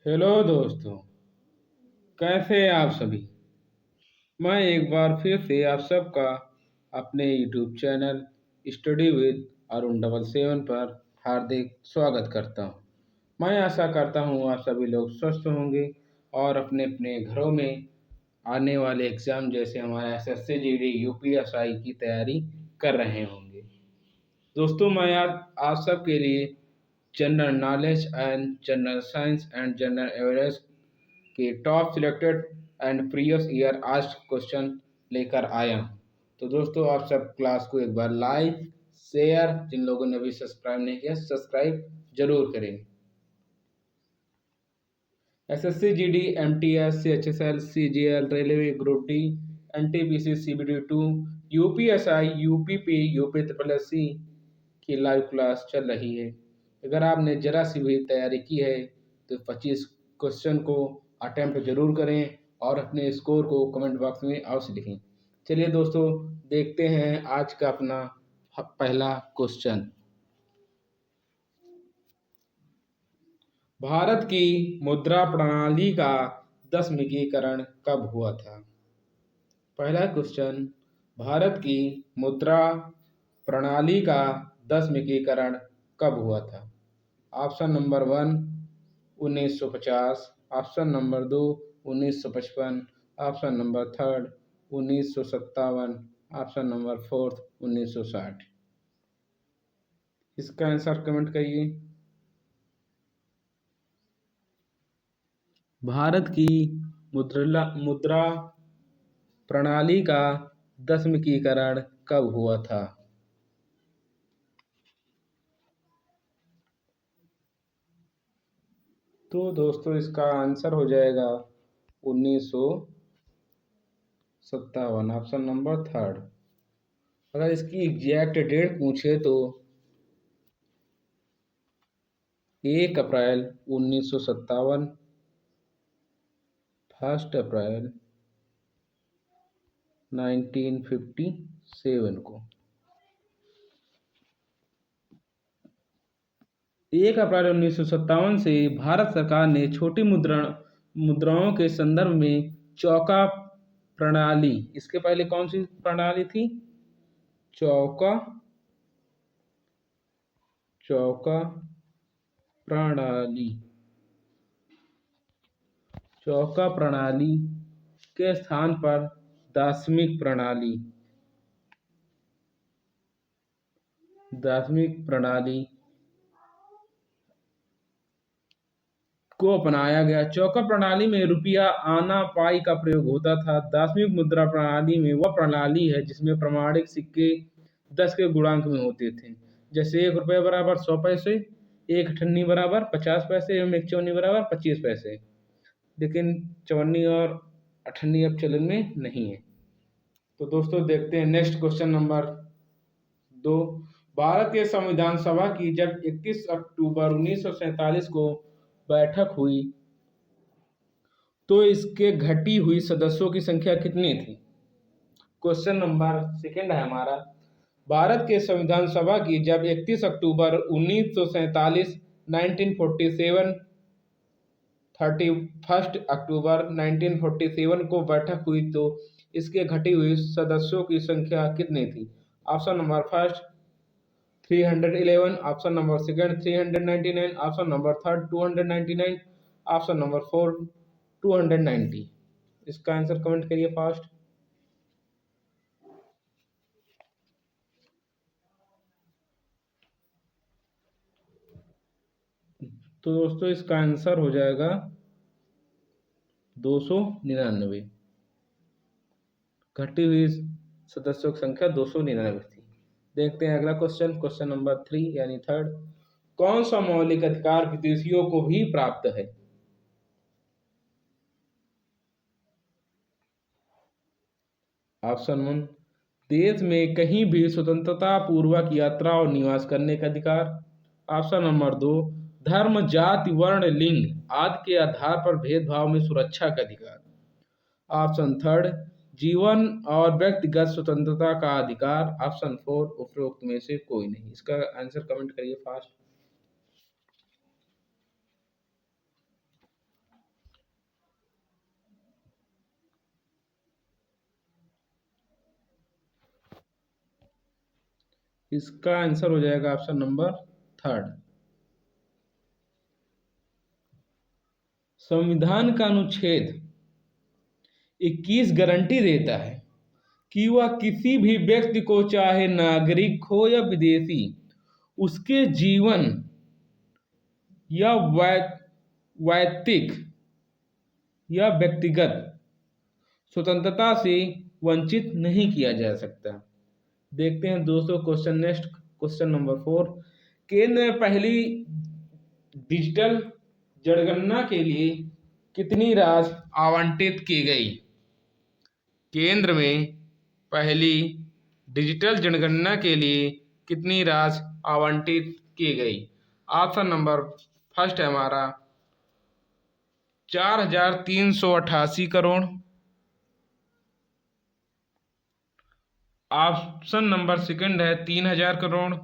Hello दोस्तों। कैसे हैं आप सभी। मैं एक बार फिर से आप सबका अपने YouTube channel study with Arun 77 पर हार्दिक स्वागत करता हूं। मैं आशा करता हूं आप सभी लोग स्वस्थ होंगे और अपने अपने घरों में आने वाले एग्जाम जैसे हमारा एसएससी जीडी यूपीएसआई की तैयारी कर रहे होंगे। दोस्तों, मैं आज आप सबके लिए general knowledge and general science and general awareness के top selected and previous year asked question लेकर आया हूँ। तो दोस्तों, आप सब क्लास को एक बार लाइक शेयर, जिन लोगों ने अभी सब्सक्राइब नहीं किया सब्सक्राइब जरूर करें। SSC GD MTS CHSL CGL railway group D NTPC CBD 2 UPSI UPP UP triple SC की लाइव क्लास चल रही है। अगर आपने जरा सी भी तैयारी की है तो 25 क्वेश्चन को अटेम्प्ट जरूर करें और अपने स्कोर को कमेंट बॉक्स में अवश्य लिखें। चलिए दोस्तों, देखते हैं आज का अपना पहला क्वेश्चन। भारत की मुद्रा प्रणाली का 10वीं कब हुआ था। पहला क्वेश्चन, भारत की मुद्रा प्रणाली का 10वीं कब हुआ था। Option number 1 1950, option number 2 1955, option number 3 1957, option number 4 1960। इसका आंसर कमेंट करिए। भारत की मुद्रा प्रणाली का 10वीं कब हुआ था। तो दोस्तों, इसका आंसर हो जाएगा 1957, ऑप्शन नंबर 3। अगर इसकी एग्जैक्ट डेट पूछे तो 1 अप्रैल 1957, 1 अप्रैल 1957 को। 1 अप्रैल 1957 से भारत सरकार ने छोटी मुद्राओं के संदर्भ में चौका प्रणाली, इसके पहले कौन सी प्रणाली थी। चौका प्रणाली, चौका प्रणाली के स्थान पर दार्शनिक प्रणाली को अपनाया गया। चौका प्रणाली में रुपया आना पाई का प्रयोग होता था। दार्शनिक मुद्रा प्रणाली में वह प्रणाली है जिसमें प्रमाणिक सिक्के 10 के गुणांक में होते थे। जैसे 1 रुपये बराबर 100 पैसे, 1 अठन्नी बराबर 50 पैसे एवं 1 चौनी बराबर 25 पैसे। लेकिन चौनी और अठन्नी अब चलन में नहीं है। तो दोस्तों, देखते हैं नेक्स्ट क्वेश्चन नंबर 2। भारत के संविधान सभा की जब 31 अक्टूबर 1947 को बैठक हुई तो इसके घटी हुई सदस्यों की संख्या कितनी थी। क्वेश्चन नंबर 2 है हमारा। भारत के संविधान सभा की जब 31 अक्टूबर 1947 1947 31 अक्टूबर 1947 को बैठक हुई तो इसके घटी हुई सदस्यों की संख्या कितनी थी। Option number 1 311, option number 2 399, option number 3 299, option number 4 290। इसका आंसर कमेंट करिए फास्ट। तो दोस्तों, इसका आंसर हो जाएगा 299। घटी हुई सदस्यों की संख्या 299 थी। देखते हैं अगला क्वेश्चन, क्वेश्चन नंबर 3 यानी 3। कौन सा मौलिक अधिकार विदेशियों को भी प्राप्त है। ऑप्शन 1 देश में कहीं भी स्वतंत्रता पूर्वक यात्रा और निवास करने का अधिकार। ऑप्शन नंबर 2 धर्म जाति वर्ण लिंग आदि के आधार पर भेदभाव में सुरक्षा का अधिकार। ऑप्शन 3 जीवन और व्यक्तिगत स्वतंत्रता का अधिकार। ऑप्शन 4 उपरोक्त में से कोई नहीं। इसका आंसर कमेंट करिए फास्ट। इसका आंसर हो जाएगा ऑप्शन नंबर थर्ड। संविधान का अनुच्छेद 21 गारंटी देता है कि वह किसी भी व्यक्ति को, चाहे नागरिक हो या विदेशी, उसके जीवन या वैयक्तिक या व्यक्तिगत स्वतंत्रता से वंचित नहीं किया जा सकता। देखते हैं दोस्तों क्वेश्चन नेक्स्ट, क्वेश्चन नंबर 4। केंद्र में पहली डिजिटल जनगणना के लिए कितनी राशि आवंटित की गई? केंद्र में पहली डिजिटल जनगणना के लिए कितनी राशि आवंटित की गई? ऑप्शन नंबर फर्स्ट है हमारा 4,388 करोड़। ऑप्शन नंबर सेकंड है 3,000 करोड़।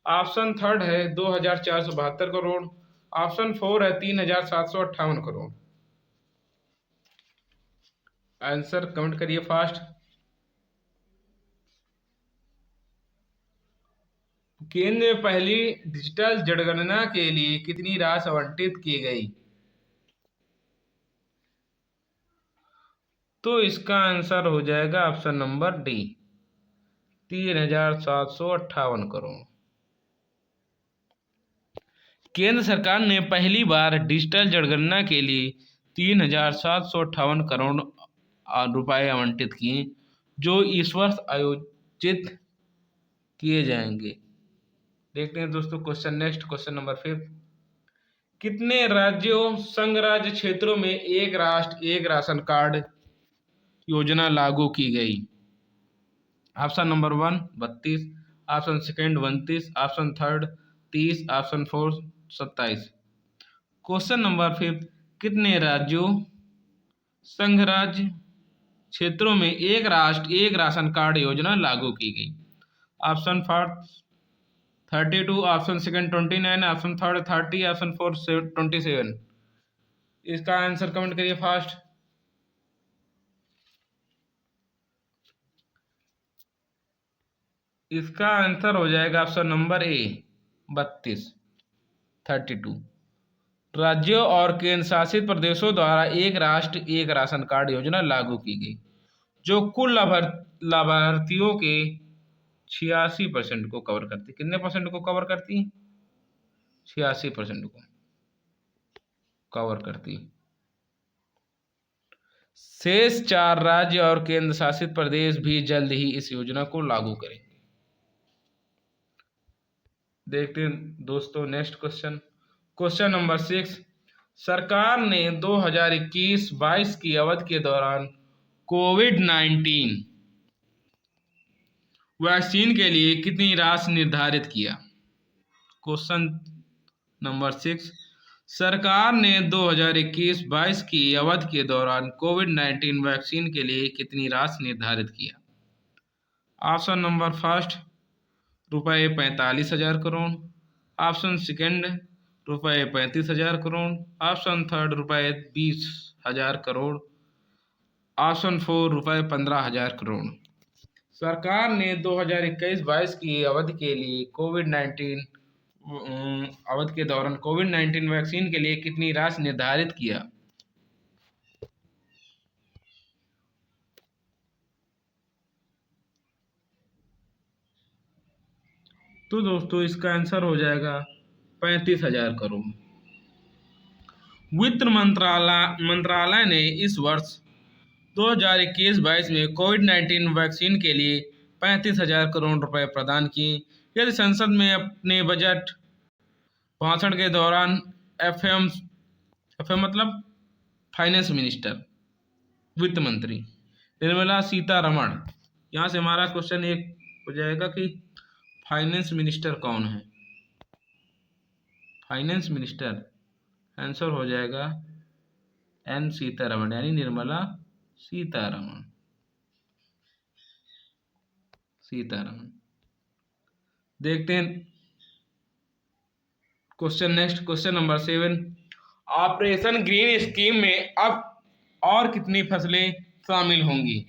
ऑप्शन थर्ड है 2,472 करोड़। ऑप्शन 4 है 3,758 करोड़। आंसर कमेंट करिए फास्ट। केंद्र में पहली डिजिटल जनगणना के लिए कितनी राशि आवंटित की गई? तो इसका आंसर हो जाएगा ऑप्शन नंबर डी, 3,758 करोड़। केंद्र सरकार ने पहली बार डिजिटल जनगणना के लिए 3,758 करोड़ रुपए आवंटित किए, जो इस वर्ष आयोजित किए जाएंगे। देखते हैं दोस्तों क्वेश्चन नेक्स्ट, क्वेश्चन नंबर 5। कितने राज्यों संघ राज्य क्षेत्रों में एक राष्ट्र एक राशन कार्ड योजना लागू की गई? Option number 1 32, option second 29, option third 30, option 4 27। Question number 5। कितने राज्यों संघ राज्य क्षेत्रों में एक राष्ट्र एक राशन कार्ड योजना लागू की गई? Option first 32, option second 29, option third 30, option 4 27। इसका आंसर कमेंट करिए फास्ट। इसका आंसर हो जाएगा ऑप्शन नंबर ए 32 32। राज्यों और केंद्र शासित प्रदेशों द्वारा एक राष्ट्र एक राशन कार्ड योजना लागू की गई, जो कुल लाभार्थियों के 86% को कवर करती। कितने परसेंट को कवर करती? 86% को कवर करती। शेष 4 राज्य और केंद्र शासित प्रदेश भी जल्द ही इस योजना को लागू करेंगे। देखते हैं दोस्तों नेक्स्ट क्वेश्चन, क्वेश्चन नंबर 6। सरकार ने 2021-22 की अवधि के दौरान कोविड-19 वैक्सीन के लिए कितनी राशि निर्धारित किया? Question number 6। सरकार ने 2021-22 की अवधि के दौरान कोविड-19 वैक्सीन के लिए कितनी राशि निर्धारित किया? ऑप्शन नंबर फर्स्ट रुपये 45,000 करोड़। ऑप्शन सेकंड रुपये 35,000 करोड़। ऑप्शन थर्ड रुपये 20,000 करोड़। ऑप्शन 4 रुपये 15,000 करोड़। सरकार ने 2021-22 की अवधि के लिए अवधि के दौरान कोविड-19 वैक्सीन के लिए कितनी राशि निर्धारित किया? तो दोस्तों इसका आंसर हो जाएगा 35,000 करोड़। वित्त मंत्रालय ने इस वर्ष 2021-22 में कोविड-19 वैक्सीन के लिए 35,000 करोड़ रुपए प्रदान किए। यदि संसद में अपने बजट भाषण के दौरान एफएम मतलब फाइनेंस मिनिस्टर, वित्त मंत्री निर्मला सीतारमण, यहाँ से हमारा क्वेश्चन एक हो जाएगा कि फाइनेंस मिनिस्टर कौन है? फाइनेंस मिनिस्टर आंसर हो जाएगा एन सीतारमण, यानी निर्मला सीतारमण। देखते हैं question next, question number 7। Operation green scheme में अब और कितनी फसलें शामिल होंगी?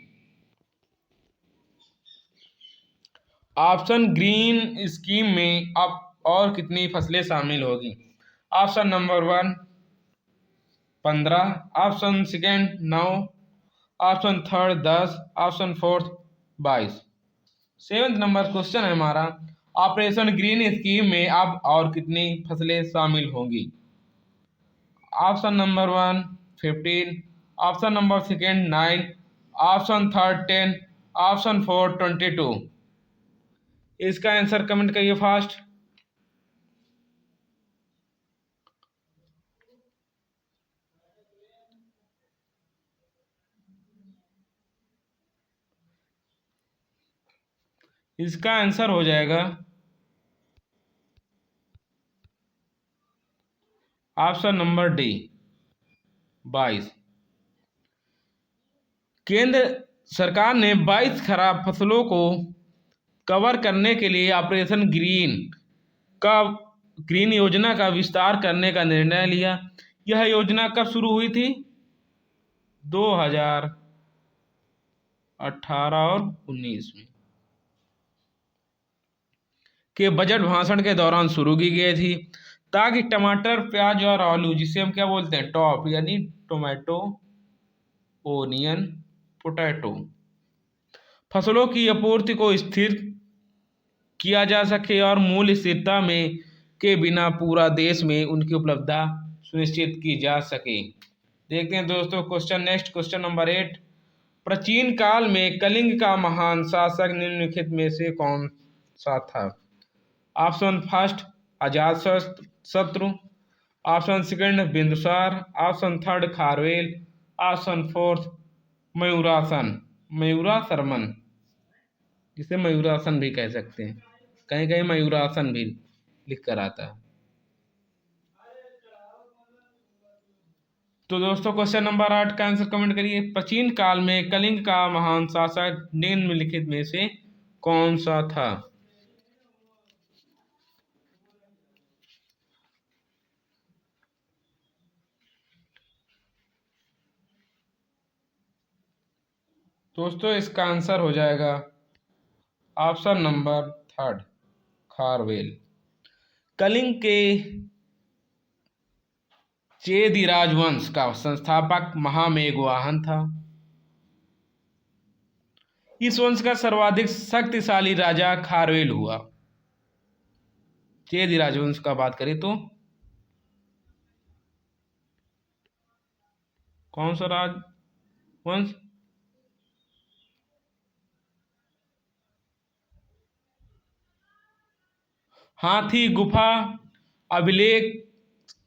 ऑप्शन ग्रीन स्कीम में अब और कितनी फसलें शामिल होगी? Option number 1 15, option second 9, option third 10, option fourth 22। Seventh number question है हमारा, ऑपरेशन ग्रीन स्कीम में अब और कितनी फसलें शामिल होंगी? Option number 1 15, option number second 9, option third 10, option fourth 22। इसका आंसर कमेंट करिए फास्ट। इसका आंसर हो जाएगा ऑप्शन नंबर डी 22। केंद्र सरकार ने 22 खराब फसलों को कवर करने के लिए ऑपरेशन का ग्रीन योजना का विस्तार करने का निर्णय लिया। यह योजना कब शुरू हुई थी? 2018 और 19 में के बजट भाषण के दौरान शुरू की गई थी, ताकि टमाटर, प्याज और आलू, जिसे हम क्या बोलते हैं, टॉप यानी टोमेटो, ओनियन, पोटैटो, फसलों की आपूर्ति को स्थिर किया जा सके और मूल्य स्थिरता में के बिना पूरा देश में उनकी उपलब्धता सुनिश्चित की जा सके। देखते हैं दोस्तों क्वेश्चन नेक्स्ट, क्वेश्चन नंबर 8। प्राचीन काल में कलिंग का महान शासक निम्नलिखित में से कौन सा था? Option first Ajatashatru, option second Bindusara, option third Kharavela, option fourth Mayurasarman, जिसे मयूरासन भी कह सकते हैं, कहीं कहीं मयूरासन भी लिख कर आता है। तो दोस्तों क्वेश्चन नंबर 8 का आंसर कमेंट करिए। प्राचीन काल में कलिंग का महान शासक निम्नलिखित में से कौन सा था? दोस्तों इसका आंसर हो जाएगा option number third Kharavela. Kalinga के चेदी राजवंश का संस्थापक महामेघवाहन था। इस वंश का सर्वाधिक शक्तिशाली राजा खारवेल हुआ। चेदी राजवंश का बात करें तो कौन सा राजवंश? हाथी गुफा अभिलेख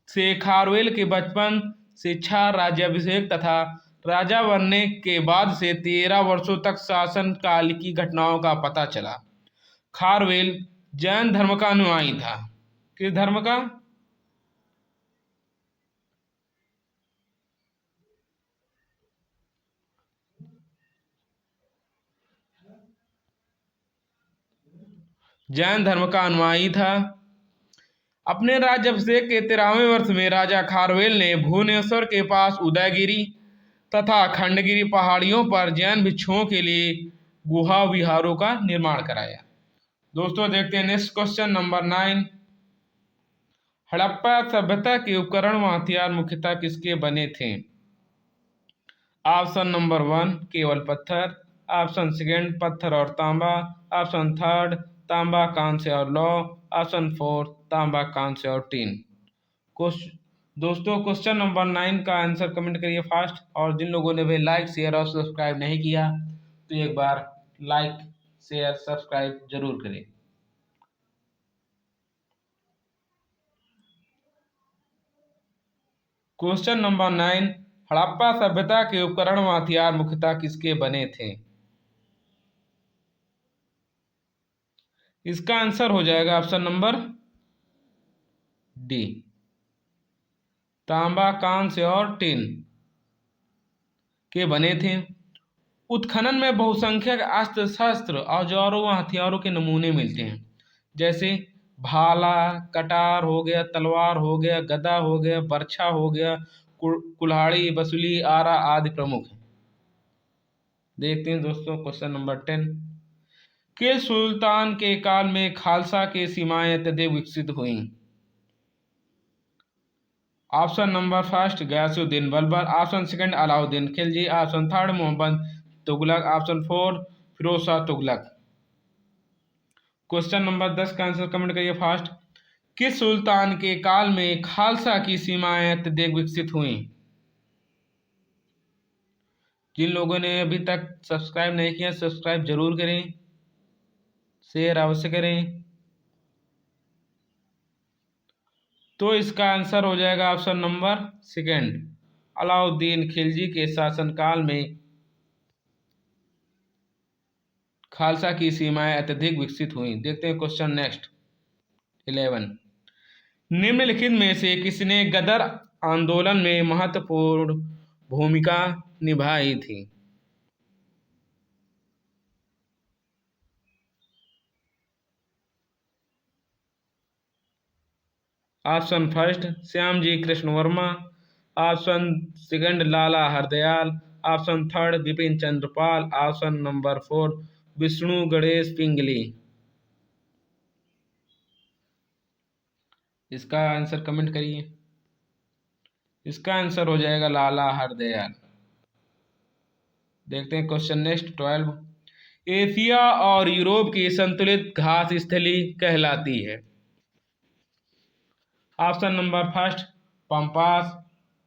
से खारवेल के बचपन, शिक्षा, राज्याभिषेक तथा राजा बनने के बाद से 13 वर्षों तक शासन काल की घटनाओं का पता चला। खारवेल जैन धर्म का अनुयायी था। किस धर्म का? जैन धर्म का अनुयायी था। अपने राज्याभिषेक के 13वें वर्ष में राजा खारवेल ने भुवनेश्वर के पास उदयगिरी तथा खंडगिरी पहाड़ियों पर जैन भिक्षुओं के लिए गुहा विहारों का निर्माण कराया। दोस्तों देखते हैं नेक्स्ट क्वेश्चन नंबर 9। हड़प्पा सभ्यता के उपकरण व हथियार मुख्यतः किसके बने थे? ऑप्शन नंबर 1 केवल पत्थर, ऑप्शन सेकंड पत्थर और तांबा, ऑप्शन थर्ड तांबा, कांस्य और लौह, ऑप्शन फोर्थ तांबा, कांस्य और टीन। दोस्तों क्वेश्चन नंबर 9 का आंसर कमेंट करिए फास्ट, और जिन लोगों ने भी लाइक शेयर और सब्सक्राइब नहीं किया तो एक बार लाइक शेयर सब्सक्राइब जरूर करें। Question number 9। हड़प्पा सभ्यता के उपकरण व हथियार मुख्यतः किसके बने थे? इसका आंसर हो जाएगा ऑप्शन नंबर डी तांबा, कांस्य और टिन के बने थे। उत्खनन में बहुसंख्यक अस्त्र शस्त्र, औजारों व हथियारों के नमूने मिलते हैं, जैसे भाला, कटार हो गया, तलवार हो गया, गदा हो गया, बर्छा हो गया, कुल्हाड़ी, बसुली, आरा आदि प्रमुख हैं। देखते हैं दोस्तों क्वेश्चन नंबर 10। किस सुल्तान के काल में खालसा की सीमाएं अत्यधिक विकसित हुई? Option number first Ghiyasuddin Balban, option second Alauddin Khilji, option third Mohammad Tughlaq, option four Firoz Shah Tughlaq. Question number 10 का आंसर कमेंट करिए फास्ट। किस सुल्तान के काल में खालसा की सीमाएं अत्यधिक विकसित हुई? जिन लोगों ने अभी तक सब्सक्राइब नहीं किया सब्सक्राइब जरूर करें, शेयर अवश्य करें। तो इसका आंसर हो जाएगा option number second, Alauddin Khilji के शासनकाल में खालसा की सीमाएं अत्यधिक विकसित हुई। देखते हैं क्वेश्चन नेक्स्ट 11। निम्नलिखित में से किसने गदर आंदोलन में महत्वपूर्ण भूमिका निभाई थी? Option first Shyamji Krishna Varma, option second Lala Hardayal, option third Bipin Chandra Pal, option number four Vishnu Ganesh Pingali. इसका आंसर कमेंट करिए। इसका आंसर हो जाएगा लाला हरदयाल। देखते हैं क्वेश्चन नेक्स्ट 12। एशिया और यूरोप की संतुलित घास स्थली कहलाती है? Option number first pampas,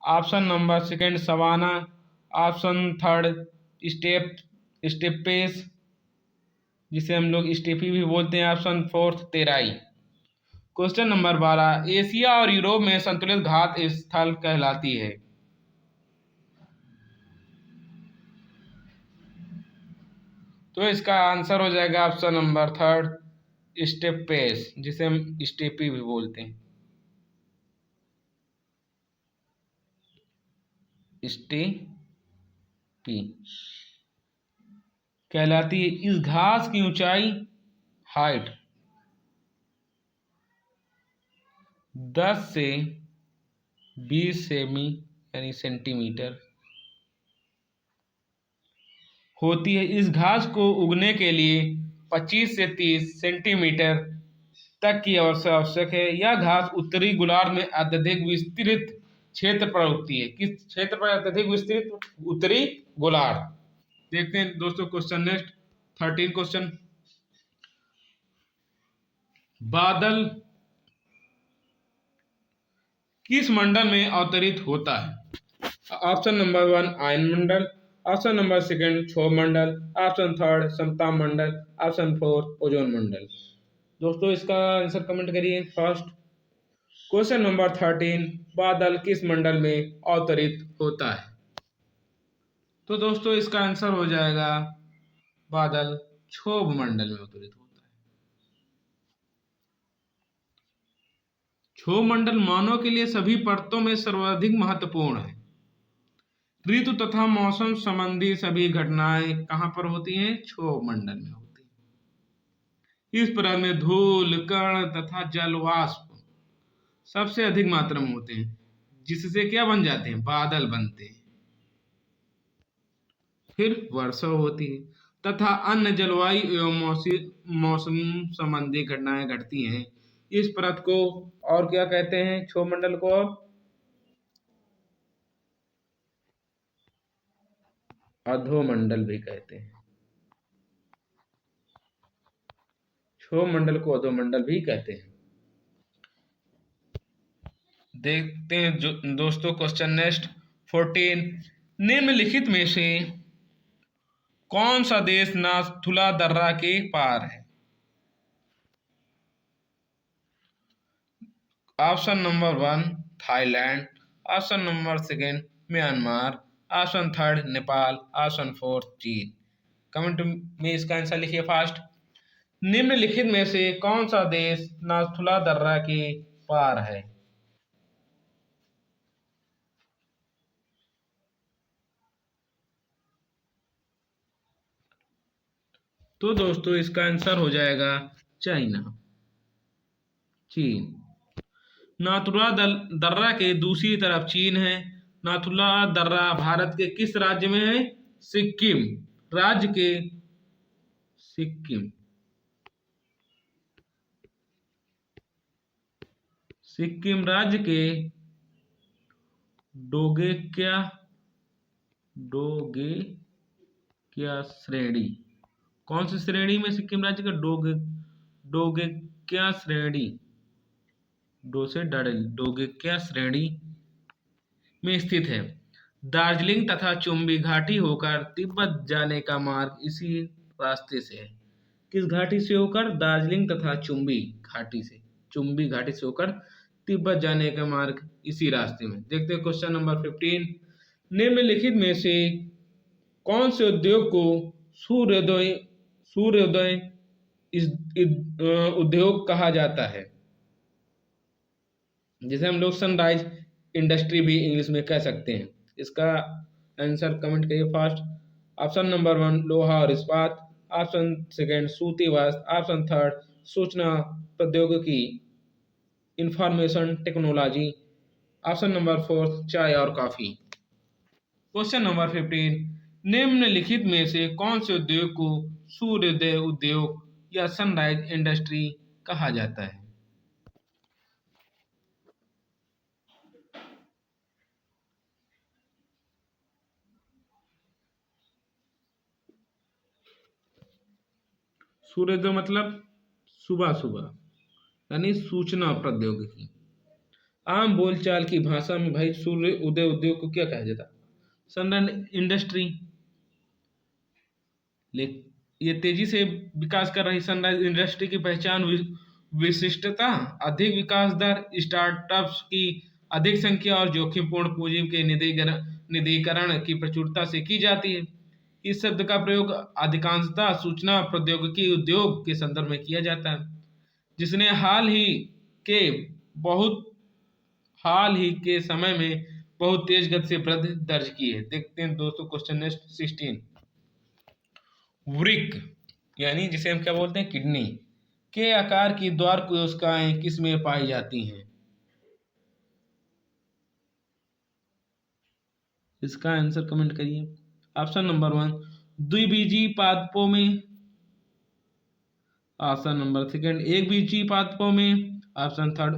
option number second savanna, option third steppe steppes जिसे हम लोग स्टेपी भी बोलते हैं, option fourth Terai. Question number 12। Asia और यूरोप में संतुलित घात स्थल कहलाती है? तो इसका आंसर हो जाएगा ऑप्शन नंबर थर्ड स्टेपेस जिसे हम स्टेपी भी बोलते हैं, स्टेपी कहलाती है। इस घास की ऊंचाई हाइट 10 से 20 सेमी यानी सेंटीमीटर होती है। इस घास को उगने के लिए 25 से 30 सेंटीमीटर तक की आवश्यक है। यह घास उत्तरी गोलार्ध में अत्यधिक विस्तृत क्षेत्र पर उगती है। किस क्षेत्र पर अत्यधिक विस्तृत? उत्तरी गोलार्ध। देखते हैं दोस्तों क्वेश्चन नेक्स्ट 13 क्वेश्चन। बादल किस मंडल में अवतरित होता है? ऑप्शन नंबर 1 आयन मंडल, ऑप्शन नंबर सेकंड क्षोभ मंडल, ऑप्शन थर्ड समताप मंडल, ऑप्शन फोर ओजोन मंडल। दोस्तों इसका आंसर कमेंट करिए फर्स्ट। क्वेश्चन नंबर 13 बादल किस मंडल में अवतरित होता है? तो दोस्तों इसका आंसर हो जाएगा बादल क्षोभ मंडल में अवतरित होता है। क्षोभ मंडल मानव के लिए सभी परतों में सर्वाधिक महत्वपूर्ण है। ऋतु तथा मौसम संबंधी सभी घटनाएं कहां पर होती हैं? क्षोभ मंडल में होती हैं। इस परत में धूल कण तथा जल वाष्प सबसे अधिक मात्रा में होते हैं, जिससे क्या बन जाते हैं? बादल बनते हैं। फिर वर्षा होती है तथा अन्य जलवायु एवं मौसम संबंधी घटनाएं घटती हैं। इस परत को और क्या कहते हैं? क्षोभ मंडल को अधोमंडल भी कहते हैं। क्षोभ मंडल को अधोमंडल भी कहते हैं। देखते हैं दोस्तों क्वेश्चन नेक्स्ट 14। निम्नलिखित में से कौन सा देश नाथुला दर्रा के पार है? Option number 1 Thailand, option number second Myanmar, option third Nepal, option fourth चीन। कमेंट में इसका आंसर लिखिए फास्ट। निम्नलिखित में से कौन सा देश नाथुला दर्रा के पार है? तो दोस्तों इसका आंसर हो जाएगा चाइना, चीन। नाथुला दर्रा के दूसरी तरफ चीन है। नाथुला दर्रा भारत के किस राज्य में है? सिक्किम राज्य के सिक्किम सिक्किम राज्य के डोगेक्या डोगेक्या श्रेणी, कौन सी श्रेणी में सिक्किम राज्य का डोगेक्या श्रेणी, डो से डडल डोगेक्या श्रेणी में स्थित है। दार्जिलिंग तथा चुम्बी घाटी होकर तिब्बत जाने का मार्ग इसी रास्ते से है। किस घाटी से होकर? दार्जिलिंग तथा चुम्बी घाटी से होकर तिब्बत जाने का मार्ग इसी रास्ते में। देखते हैं क्वेश्चन नंबर 15। निम्नलिखित में से कौन से उद्योग को सूर्योदय उद्योग कहा जाता है, जिसे हम लोग सनराइज इंडस्ट्री भी इंग्लिश में कह सकते हैं? इसका आंसर कमेंट करिए फास्ट। ऑप्शन नंबर 1 लोहा और इस्पात, ऑप्शन सेकंड सूती वस्त्र, ऑप्शन थर्ड सूचना प्रौद्योगिकी इंफॉर्मेशन टेक्नोलॉजी, ऑप्शन नंबर 4 चाय और कॉफी। Question number 15। निम्नलिखित में से कौन से उद्योग को सूर्योदय उद्योग या सनराइज इंडस्ट्री कहा जाता है? सूर्योदय मतलब सुबह सुबह, यानी सूचना प्रौद्योगिकी। आम बोलचाल की भाषा में भाई सूर्य उदय उद्योग को क्या कहा जाता है? Sunrise industry. ये तेजी से विकास कर रही सनराइज इंडस्ट्री की पहचान विशिष्टता, अधिक विकास दर, स्टार्टअप्स की अधिक संख्या और जोखिमपूर्ण पूंजी के निधिकरण की प्रचुरता से की जाती है। इस शब्द का प्रयोग अधिकांशतः सूचना प्रौद्योगिकी उद्योग के संदर्भ में किया जाता है, जिसने हाल ही के समय में बहुत तेज गति से वृद्धि दर्ज की है। देखते हैं दोस्तों क्वेश्चन नेक्स्ट 16। वृक्क यानी जिसे हम क्या बोलते हैं, किडनी के आकार की द्वार कोशिकाएं किस में पाई जाती हैं? इसका आंसर कमेंट करिए। ऑप्शन नंबर 1 द्विबीजीय पादपों में, ऑप्शन नंबर सेकंड एक बीजीय पादपों में, ऑप्शन थर्ड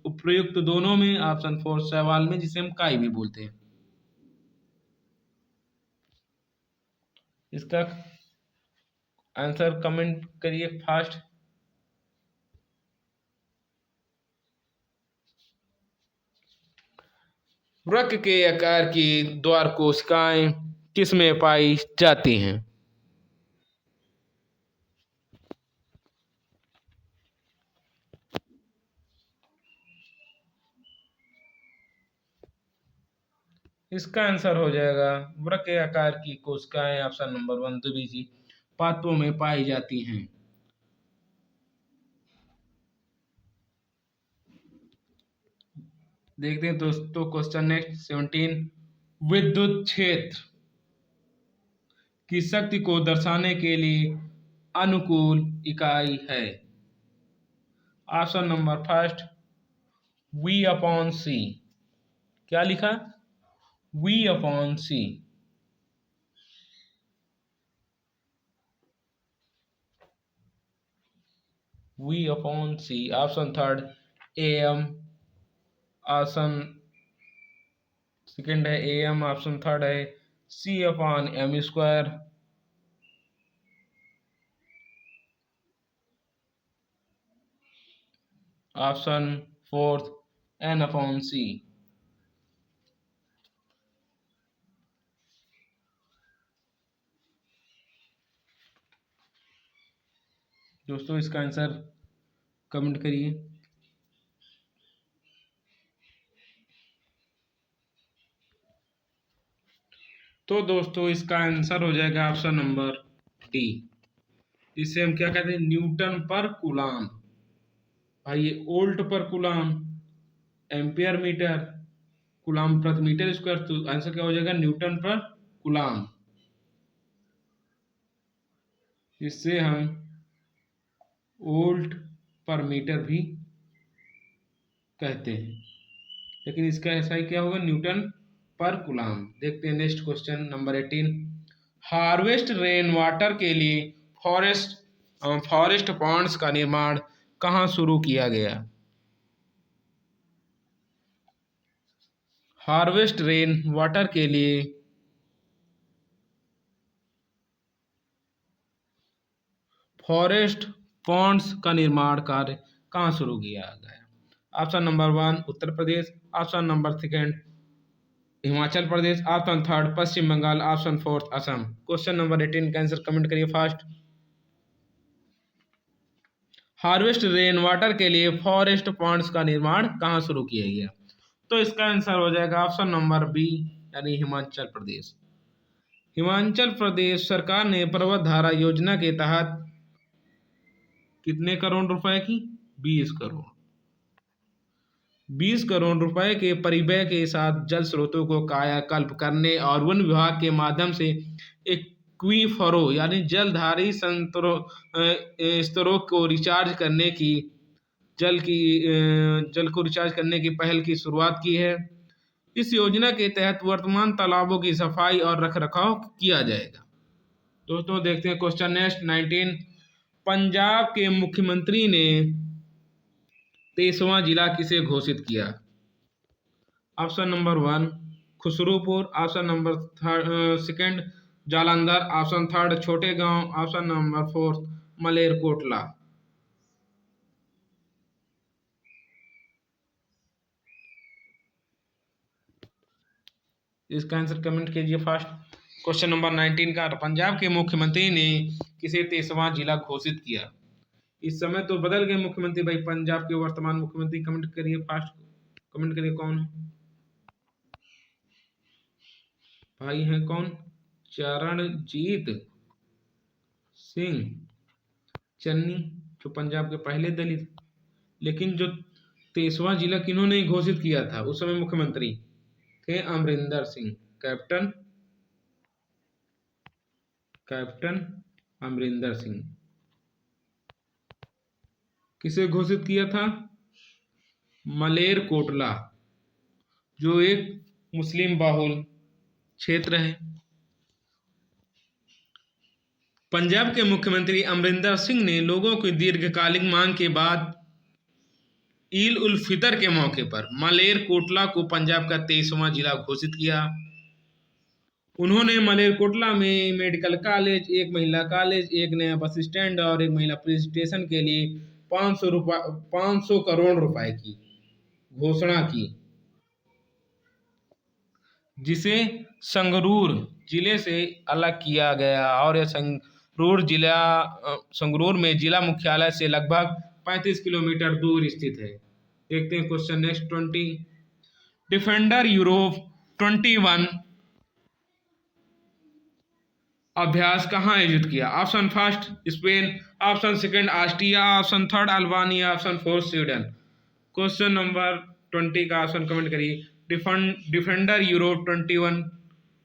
उपयुक्त दोनों में, ऑप्शन 4 शैवाल में जिसे हम काई भी बोलते हैं। इसका आंसर कमेंट करिए फास्ट। वृक्क के आकार की द्वार कोशिकाएं किस में पाई जाती हैं? इसका आंसर हो जाएगा वृक्क के आकार की कोशिकाएं, ऑप्शन नंबर 1 द्विबीजीय पादपों में पाई जाती हैं। देखते हैं दोस्तों क्वेश्चन नेक्स्ट 17। विद्युत क्षेत्र की शक्ति को दर्शाने के लिए अनुकूल इकाई है? Option number first V/C। क्या लिखा? V/C। V/C। Option third AM, option second है AM, ऑप्शन थर्ड है C/m², ऑप्शन फोर्थ N/C। दोस्तों इसका आंसर कमेंट करिए। तो दोस्तों इसका आंसर हो जाएगा ऑप्शन नंबर डी। इसे हम क्या कहते हैं? न्यूटन पर कूलाम। भाई ये वोल्ट पर कूलाम, एम्पियर मीटर, कूलाम प्रति मीटर स्क्वायर, तो आंसर क्या हो जाएगा? न्यूटन पर कूलाम। इससे हम वोल्ट पर मीटर भी कहते हैं, लेकिन इसका ऐसा ही क्या होगा? न्यूटन पर कूलाम। देखते हैं next question number 18। Harvest rain water के लिए फॉरेस्ट पॉन्ड्स का निर्माण कहाँ शुरू किया गया? हार्वेस्ट रेन वाटर के लिए फॉरेस्ट पॉन्ड्स का निर्माण कार्य कहाँ शुरू किया गया? Option number 1 Uttar Pradesh, option number 2 Himachal Pradesh, option 3 Paschim Bengal, option 4 Assam. Question number 18 का आंसर कमेंट करिए फास्ट। हार्वेस्ट रेन वाटर के लिए फॉरेस्ट पॉन्ड्स का निर्माण कहाँ शुरू किया गया? तो इसका आंसर हो जाएगा ऑप्शन नंबर बी यानी हिमाचल प्रदेश। हिमाचल प्रदेश सरकार ने पर्वत धारा योजना के तहत कितने करोड़ रुपए की? 20 करोड़। 20 करोड़ रुपए के परिव्यय के साथ जल स्रोतों को कायाकल्प करने और वन विभाग के माध्यम से एक्वीफरो यानी जलधारी स्तरों को रिचार्ज करने की जल को रिचार्ज करने की पहल की शुरुआत की है। इस योजना के तहत वर्तमान तालाबों की सफाई और रखरखाव किया जाएगा। दोस्तों देखते हैं क्वेश्चन नेक्स्ट 19। पंजाब के मुख्यमंत्री ने 23वां जिला किसे घोषित किया? Option number 1 Khusrupur, option number 2 Jalandhar, option 3 छोटे गांव, ऑप्शन नंबर 4 मलेरकोटला। इसका आंसर कमेंट कीजिए फास्ट। क्वेश्चन नंबर 19 का पंजाब के मुख्यमंत्री ने किसे 23वां जिला घोषित किया? इस समय तो बदल गए मुख्यमंत्री भाई, पंजाब के वर्तमान मुख्यमंत्री कमेंट करिए फास्ट, कमेंट करिए कौन भाई हैं? कौन? चरणजीत सिंह चन्नी, जो पंजाब के पहले दलित। लेकिन जो 23वां जिला किन्होंने घोषित किया था उस समय मुख्यमंत्री थे? अमरिंदर सिंह, कैप्टन अमरिंदर सिंह। किसे घोषित किया था? मलेरकोटला, जो एक मुस्लिम बाहुल क्षेत्र है। पंजाब के मुख्यमंत्री अमरिंदर सिंह ने लोगों की दीर्घकालिक मांग के बाद ईद उल फितर के मौके पर मलेरकोटला को पंजाब का 23वां जिला घोषित किया। उन्होंने मलेरकोटला में मेडिकल कॉलेज, एक महिला कॉलेज, एक नया बस स्टैंड और एक महिला पुलिस स्टेशन के लिए 500 करोड़ रुपए की घोषणा की, जिसे संगरूर जिले से अलग किया गया। और यह संगरूर में जिला मुख्यालय से लगभग 35 किलोमीटर दूर स्थित है। देखते हैं क्वेश्चन नेक्स्ट 20। डिफेंडर यूरोप 21 अभ्यास कहाँ आयोजित किया? Option 1 Spain, option 2 Austria, option 3 Albania, option 4 Sweden. Question number 20 का ऑप्शन कमेंट करिए। डिफेंडर यूरोप 21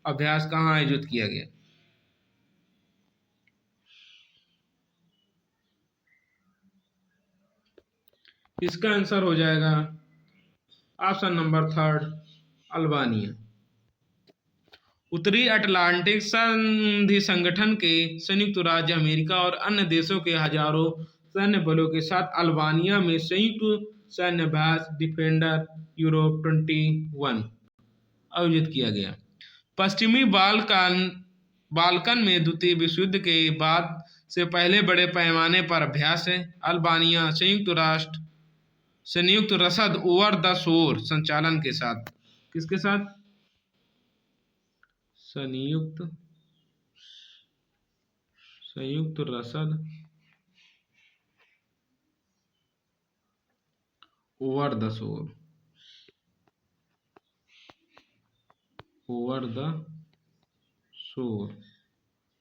अभ्यास कहाँ आयोजित किया गया? इसका आंसर हो जाएगा ऑप्शन नंबर 3 अल्बानिया। उत्तरी अटलांटिक संधि संगठन के संयुक्त राज्य अमेरिका और अन्य देशों के हजारों सैन्य बलों के साथ अल्बानिया में संयुक्त सैन्य अभ्यास डिफेंडर यूरोप 21 आयोजित किया गया। पश्चिमी बाल्कन में द्वितीय विश्व युद्ध के बाद से पहले बड़े पैमाने पर अभ्यास है। अल्बानिया संयुक्त रसद ओवर द शोर संचालन के साथ, किसके साथ? संयुक्त रसद ओवर द शोर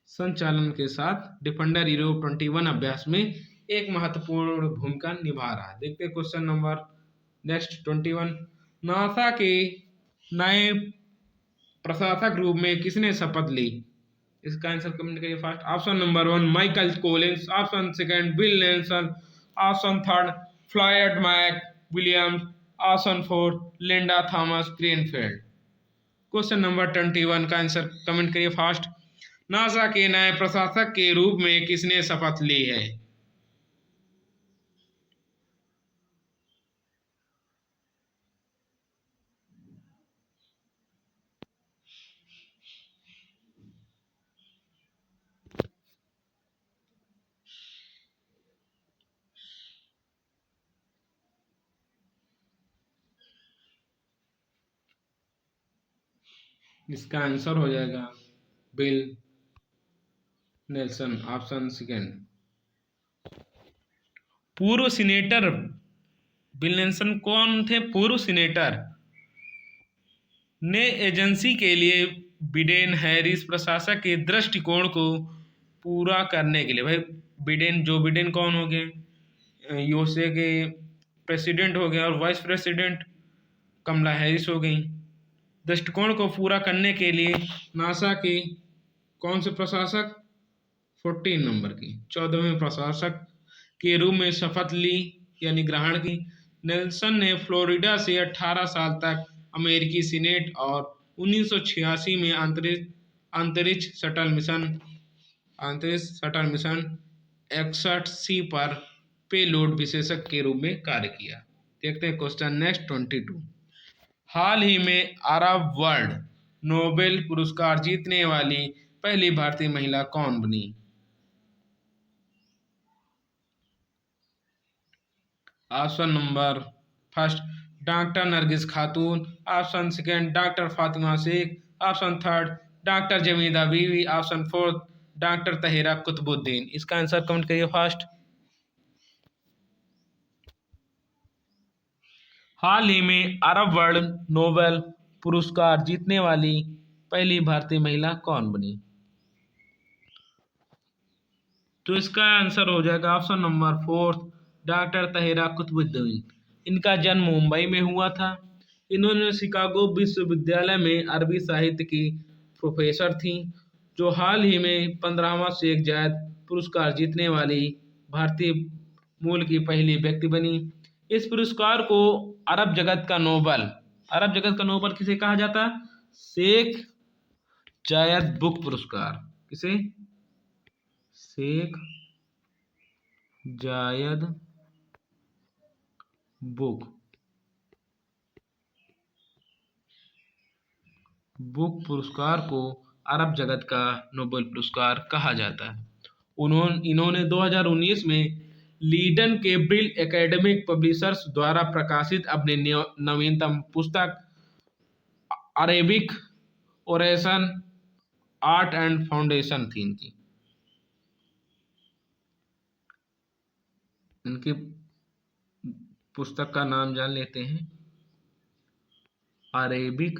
संचालन के साथ डिफेंडर यूरोप 21 अभ्यास में एक महत्वपूर्ण भूमिका निभा रहा है। देखते हैं क्वेश्चन नंबर नेक्स्ट 21। नासा के नए प्रशासक रूप में किसने शपथ ली? इसका आंसर कमेंट करिए fast. Option number 1 Michael Collins, option 2 Bill Nelson, option 3 Floyd McWilliams, option 4 Linda Thomas Greenfield. Question number 21 का आंसर कमेंट करिए फास्ट। नासा के नए प्रशासक के रूप में किसने शपथ ली है? इसका आंसर हो जाएगा बिल नेल्सन, ऑप्शन सेकेंड। पूर्व सीनेटर बिल नेल्सन कौन थे? पूर्व सीनेटर ने एजेंसी के लिए बिडेन हैरिस प्रशासक के दृष्टिकोण को पूरा करने के लिए, भाई बिडेन, जो बिडेन कौन हो गए, यूएसए के प्रेसिडेंट हो गए, और वाइस प्रेसिडेंट कमला हैरिस हो गई। दृष्टिकोण को पूरा करने के लिए नासा के कौन से प्रशासक, 14 नंबर की 14वें प्रशासक के रूप में शपथ ली यानी ग्रहण की। नेल्सन ने फ्लोरिडा से 18 साल तक अमेरिकी सीनेट और 1986 में अंतरिक्ष शटल मिशन 61C पर पेलोड विशेषज्ञ के रूप में कार्य किया। देखते हैं क्वेश्चन नेक्स्ट 22। हाल ही में अरब वर्ल्ड नोबेल पुरस्कार जीतने वाली पहली भारतीय महिला कौन बनी? Option number first doctor Nargis Khatoon, option second doctor Fatima Sheikh, option third doctor Jameeda Beevi, option fourth doctor Tahera Qutbuddin. इसका आंसर कमेंट करिए फास्ट। हाल ही में अरब वर्ल्ड नोबेल पुरस्कार जीतने वाली पहली भारतीय महिला कौन बनी? तो इसका आंसर हो जाएगा option number fourth doctor Tahera Qutbuddin. इनका जन्म मुंबई में हुआ था। इन्होंने शिकागो विश्वविद्यालय में अरबी साहित्य की प्रोफेसर थी, जो हाल ही में 15वां शेख जायद पुरस्कार जीतने वाली भारतीय मूल की पहली व्यक्ति बनी। इस पुरस्कार को अरब जगत का नोबल किसे कहा जाता? शेख जायद बुक पुरस्कार। किसे? शेख जायद बुक पुरस्कार को अरब जगत का नोबेल पुरस्कार कहा जाता है। इन्होंने 2019 में लीडन के ब्रिल एकेडमिक पब्लिशर्स द्वारा प्रकाशित अपनी नवीनतम पुस्तक Arabic oration art and foundation थी इनकी पुस्तक का नाम जान लेते हैं। Arabic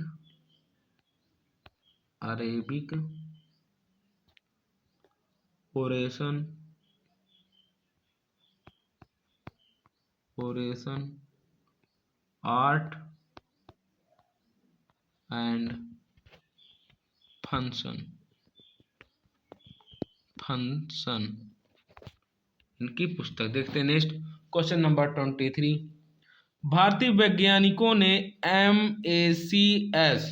oration art and function इनकी पुस्तक। देखते हैं नेक्स्ट क्वेश्चन नंबर 23। भारतीय वैज्ञानिकों ने MACS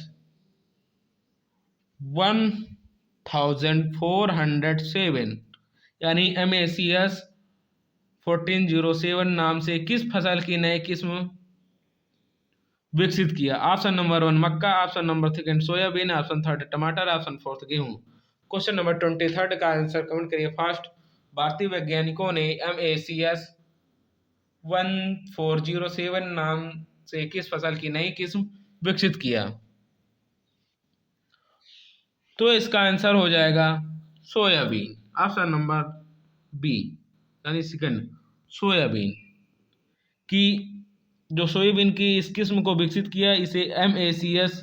1407 यानी MACS 1407 नाम से किस फसल की नई किस्म विकसित किया? ऑप्शन नंबर 1 मक्का, option number second soybean, option third टमाटर, ऑप्शन फोर्थ गेहूं। क्वेश्चन नंबर 23 का आंसर कमेंट करिए फास्ट। भारतीय वैज्ञानिकों ने MACS 1407 नाम से किस फसल की नई किस्म विकसित किया? तो इसका आंसर हो जाएगा सोयाबीन, ऑप्शन नंबर बी यानी सेकंड सोयाबीन की। जो सोयाबीन की इस किस्म को विकसित किया इसे MACS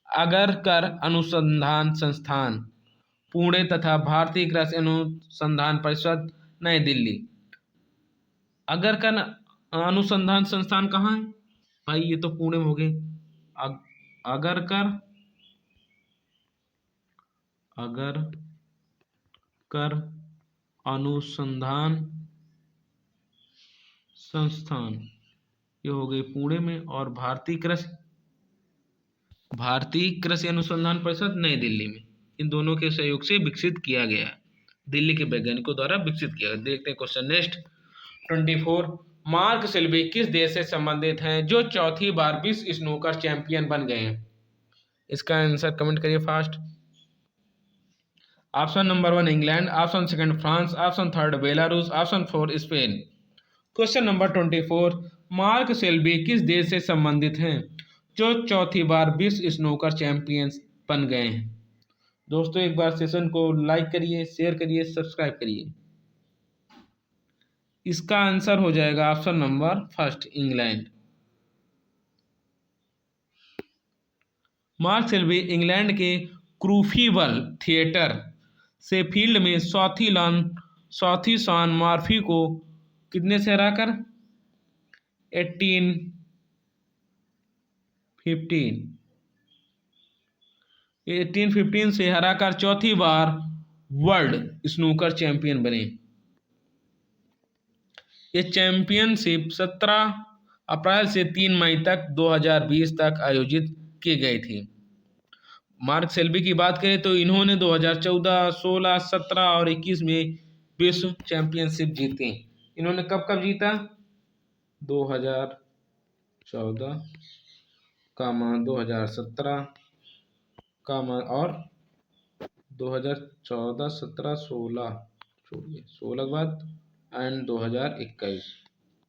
अगरकर अनुसंधान संस्थान पुणे तथा भारतीय कृषि अनुसंधान परिषद नई दिल्ली। अगरकर अनुसंधान संस्थान कहाँ है भाई? ये तो पुणे में हो गए। अगरकर अनुसंधान संस्थान ये हो गई पुणे में, और भारतीय कृषि अनुसंधान परिषद नई दिल्ली में। इन दोनों के सहयोग से विकसित किया गया, दिल्ली के वैज्ञानिकों द्वारा विकसित किया गया। देखते हैं क्वेश्चन नेक्स्ट 24। मार्क सेल्बी किस देश से संबंधित हैं जो चौथी बार विश्व स्नूकर चैंपियन बन गए हैं? इसका आंसर कमेंट करिए fast. Option number 1 England, option second France, option third Belarus, option four Spain. Question number 24। Mark Selby किस देश से संबंधित हैं जो चौथी बार विश्व स्नूकर चैंपियन बन गए हैं। दोस्तों एक बार सेशन को लाइक करिए, शेयर करिए, सब्सक्राइब करिए। इसका आंसर हो जाएगा option number first, England. Mark Selby England के क्रूफीवल थिएटर से फील्ड में चौथी शॉन मर्फी को कितने से हराकर 1815 से हराकर चौथी बार वर्ल्ड स्नूकर चैंपियन बने। ये चैंपियनशिप 17 अप्रैल से 3 मई तक 2020 तक आयोजित की गई थी। मार्क सेल्बी की बात करें तो इन्होंने 2014, 16, 17 और 21 में विश्व चैंपियनशिप जीती। इन्होंने कब कब जीता? 2014, 2017 और 2014, 17, 16, छोड़िए 16 के बाद एंड 2021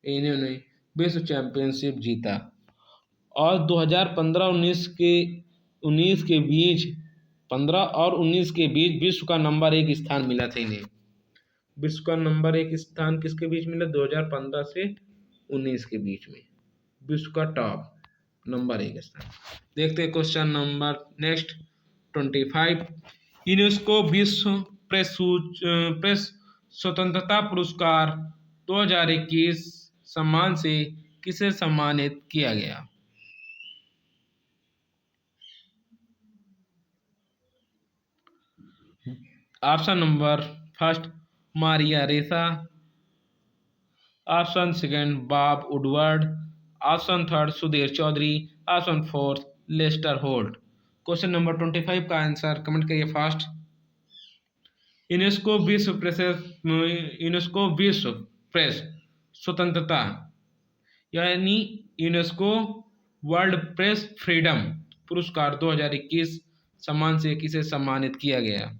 इन्होंने विश्व चैंपियनशिप जीता। और 2015-19 के बीच 15 और 19 के बीच विश्व का नंबर 1 स्थान मिला था इन्हें। विश्व का नंबर 1 स्थान किसके बीच मिला? 2015 से 19 के बीच में विश्व का टॉप नंबर 1 स्थान। देखते हैं क्वेश्चन नंबर नेक्स्ट 25। यूनेस्को विश्व प्रेस स्वतंत्रता पुरस्कार 2021 सम्मान से किसे सम्मानित किया गया? Option number first Maria Ressa, option second Bob Woodward, option third Sudhir Chaudhary, option fourth Lester Holt. Question number 25 का आंसर कमेंट करिए फास्ट। यूनेस्को विश्व प्रेस स्वतंत्रता यानी यूनेस्को वर्ल्ड प्रेस फ्रीडम पुरस्कार 2021 सम्मान से किसे सम्मानित किया गया?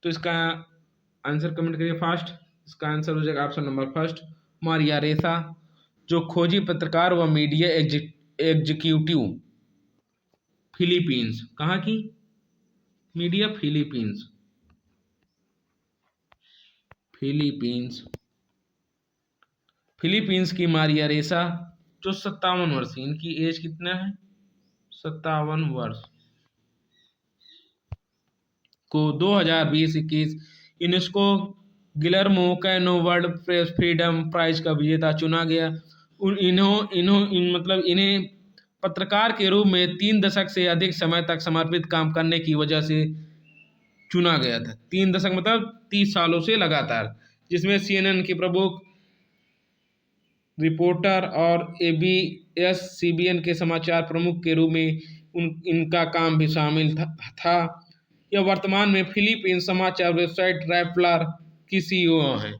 तो इसका आंसर कमेंट करिए फास्ट। इसका आंसर हो जाएगा ऑप्शन नंबर फर्स्ट मारिया रेसा, जो खोजी पत्रकार व मीडिया एग्जीक्यूटिव फिलीपींस। कहाँ की? मीडिया फिलीपींस की मारिया रेसा, जो 57 वर्ष, इनकी एज कितना है? 57 वर्ष, को 2020-21 UNESCO Guillermo Cano World Press Freedom Prize का विजेता चुना गया। इन्हें पत्रकार के रूप में 3 दशक से अधिक समय तक समर्पित काम करने की वजह से चुना गया था। 3 दशक मतलब 30 सालों से लगातार, जिसमें CNN के प्रमुख रिपोर्टर और ABS CBN के समाचार प्रमुख के रूप में इनका काम भी शामिल था। यह वर्तमान में फिलीपीन समाचार वेबसाइट रैपलर की CEO हैं।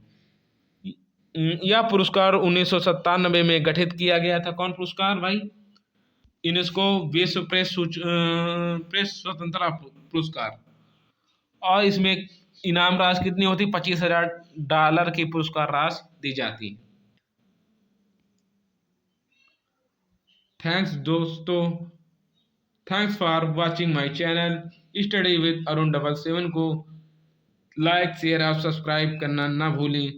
यह पुरस्कार 1997 में गठित किया गया था। कौन पुरस्कार भाई? यूनेस्को विश्व प्रेस स्वतंत्रता पुरस्कार। और इसमें इनाम राशि कितनी होती? $25,000 की पुरस्कार राशि दी जाती। थैंक्स दोस्तों, thanks for watching my channel study with Arun 77 को लाइक शेयर और सब्सक्राइब करना ना भूलें।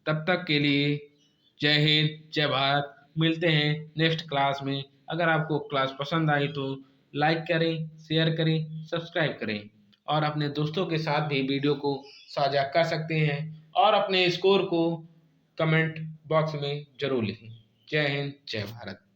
तब तक के लिए जय हिंद, जय भारत। मिलते हैं नेक्स्ट क्लास में। अगर आपको क्लास पसंद आई तो लाइक करें, शेयर करें, सब्सक्राइब करें और अपने दोस्तों के साथ भी वीडियो को साझा कर सकते हैं और अपने स्कोर को कमेंट बॉक्स में जरूर लिखें। जय हिंद, जय भारत।